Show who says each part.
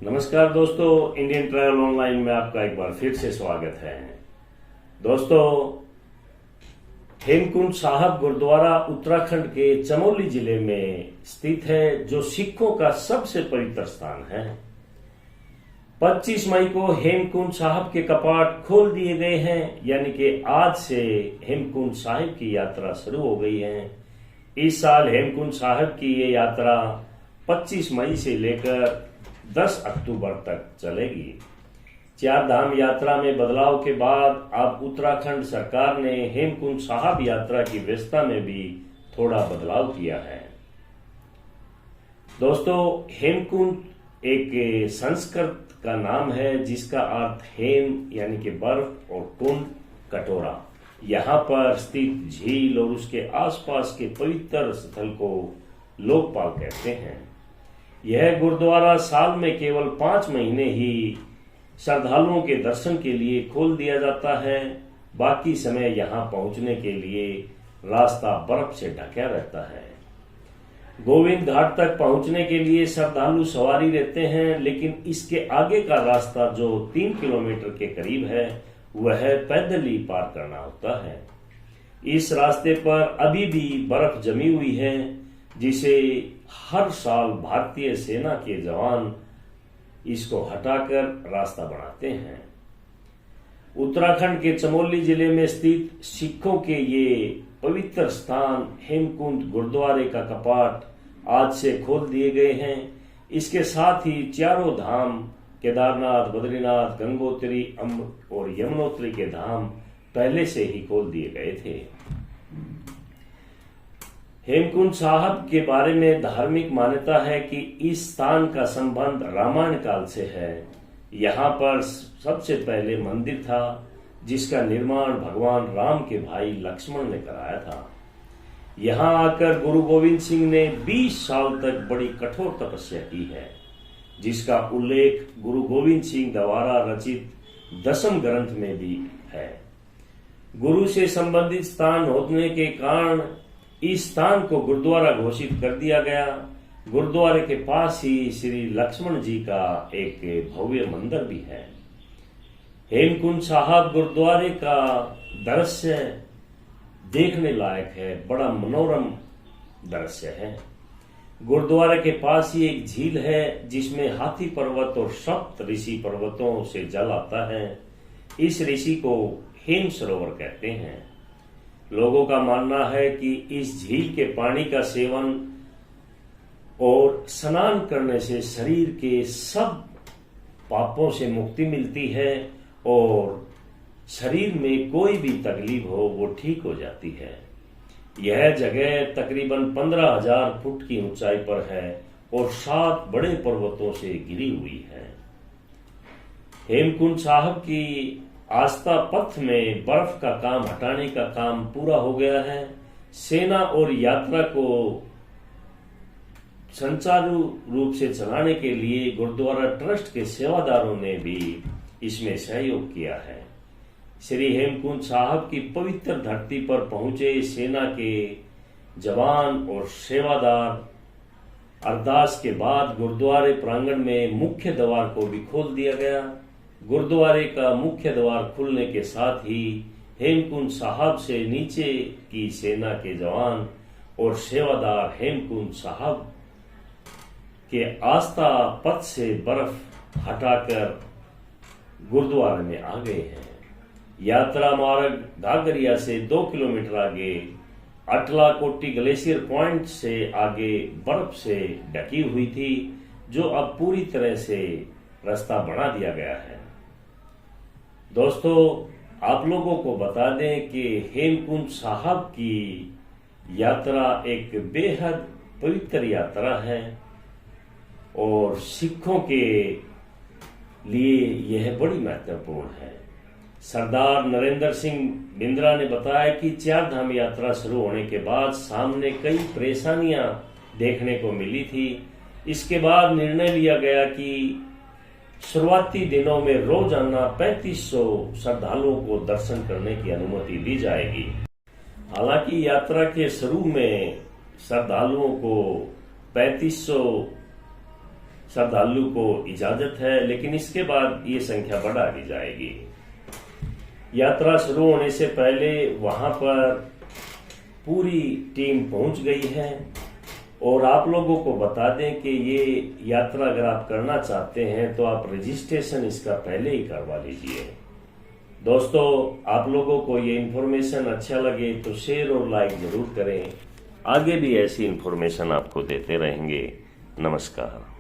Speaker 1: नमस्कार दोस्तों, Indian travel online में आपका एक बार फिर से स्वागत है। दोस्तों, हेमकुंड साहब गुरुद्वारा उत्तराखंड के चमोली जिले में स्थित है, जो सिखों का सबसे पवित्र स्थान है। 25 मई को हेमकुंड साहब के कपाट खोल दिए गए हैं, यानी कि आज से हेमकुंड साहिब की यात्रा शुरू हो गई है। इस साल हेमकुंड साहब की ये यात्रा 25 मई से लेकर 10 अक्टूबर तक चलेगी। चार धाम यात्रा में बदलाव के बाद अब उत्तराखंड सरकार ने हेमकुंड साहब यात्रा की व्यवस्था में भी थोड़ा बदलाव किया है। दोस्तों, हेमकुंड एक संस्कृत का नाम है जिसका अर्थ हेम यानी कि बर्फ और कुंड कटोरा। यहाँ पर स्थित झील और उसके आसपास के पवित्र स्थल को लोकपाल कहते हैं। यह गुरुद्वारा साल में केवल 5 महीने ही श्रद्धालुओं के दर्शन के लिए खोल दिया जाता है। बाकी समय यहाँ पहुंचने के लिए रास्ता बर्फ से ढका रहता है। गोविंद घाट तक पहुंचने के लिए श्रद्धालु सवारी रहते हैं, लेकिन इसके आगे का रास्ता जो 3 किलोमीटर के करीब है वह पैदल ही पार करना होता है। इस रास्ते पर अभी भी बर्फ जमी हुई है, जिसे हर साल भारतीय सेना के जवान इसको हटाकर रास्ता बनाते हैं। उत्तराखंड के चमोली जिले में स्थित सिखों के ये पवित्र स्थान हेमकुंड गुरुद्वारे का कपाट आज से खोल दिए गए हैं। इसके साथ ही चारों धाम केदारनाथ, बद्रीनाथ, गंगोत्री और यमुनोत्री के धाम पहले से ही खोल दिए गए थे। हेमकुंड साहब के बारे में धार्मिक मान्यता है कि इस स्थान का संबंध रामायण काल से है। यहाँ पर सबसे पहले मंदिर था, जिसका निर्माण भगवान राम के भाई लक्ष्मण ने कराया था। यहाँ आकर गुरु गोविंद सिंह ने 20 साल तक बड़ी कठोर तपस्या की है, जिसका उल्लेख गुरु गोविंद सिंह द्वारा रचित 10वें ग्रंथ में भी है। गुरु से संबंधित स्थान होने के कारण इस स्थान को गुरुद्वारा घोषित कर दिया गया। गुरुद्वारे के पास ही श्री लक्ष्मण जी का एक भव्य मंदिर भी है। हेमकुंड साहब गुरुद्वारे का दृश्य देखने लायक है, बड़ा मनोरम दृश्य है। गुरुद्वारे के पास ही एक झील है, जिसमें हाथी पर्वत और सप्त ऋषि पर्वतों से जल आता है। इस ऋषि को हेम सरोवर कहते हैं। लोगों का मानना है कि इस झील के पानी का सेवन और स्नान करने से शरीर के सब पापों से मुक्ति मिलती है और शरीर में कोई भी तकलीफ हो वो ठीक हो जाती है। यह जगह तकरीबन 15,000 फुट की ऊंचाई पर है और 7 बड़े पर्वतों से घिरी हुई है। हेमकुंड साहब की आस्था पथ में बर्फ का काम हटाने का काम पूरा हो गया है। सेना और यात्रा को सुचारू रूप से चलाने के लिए गुरुद्वारा ट्रस्ट के सेवादारों ने भी इसमें सहयोग किया है। श्री हेमकुंड साहब की पवित्र धरती पर पहुंचे सेना के जवान और सेवादार अरदास के बाद गुरुद्वारे प्रांगण में मुख्य द्वार को भी खोल दिया गया। गुरुद्वारे का मुख्य द्वार खुलने के साथ ही हेमकुंड साहब से नीचे की सेना के जवान और सेवादार हेमकुंड साहब के आस्था पथ से बर्फ हटाकर गुरुद्वारे में आ गए हैं। यात्रा मार्ग घाघरिया से 2 किलोमीटर आगे अटलाकोटी ग्लेशियर पॉइंट से आगे बर्फ से ढकी हुई थी, जो अब पूरी तरह से रास्ता बना दिया गया है। दोस्तों, आप लोगों को बता दें कि हेमकुंड साहब की यात्रा एक बेहद पवित्र यात्रा है और सिखों के लिए यह बड़ी महत्वपूर्ण है। सरदार नरेंद्र सिंह बिंद्रा ने बताया कि 4 धाम यात्रा शुरू होने के बाद सामने कई परेशानियां देखने को मिली थी। इसके बाद निर्णय लिया गया कि शुरुआती दिनों में रोजाना 3500 श्रद्धालुओं को दर्शन करने की अनुमति दी जाएगी। हालांकि यात्रा के शुरू में श्रद्धालुओं को 3500 श्रद्धालु को इजाजत है, लेकिन इसके बाद ये संख्या बढ़ा दी जाएगी। यात्रा शुरू होने से पहले वहां पर पूरी टीम पहुंच गई है और आप लोगों को बता दें कि ये यात्रा अगर आप करना चाहते हैं तो आप रजिस्ट्रेशन इसका पहले ही करवा लीजिए। दोस्तों, आप लोगों को ये इन्फॉर्मेशन अच्छा लगे तो शेयर और लाइक जरूर करें। आगे भी ऐसी इन्फॉर्मेशन आपको देते रहेंगे। नमस्कार।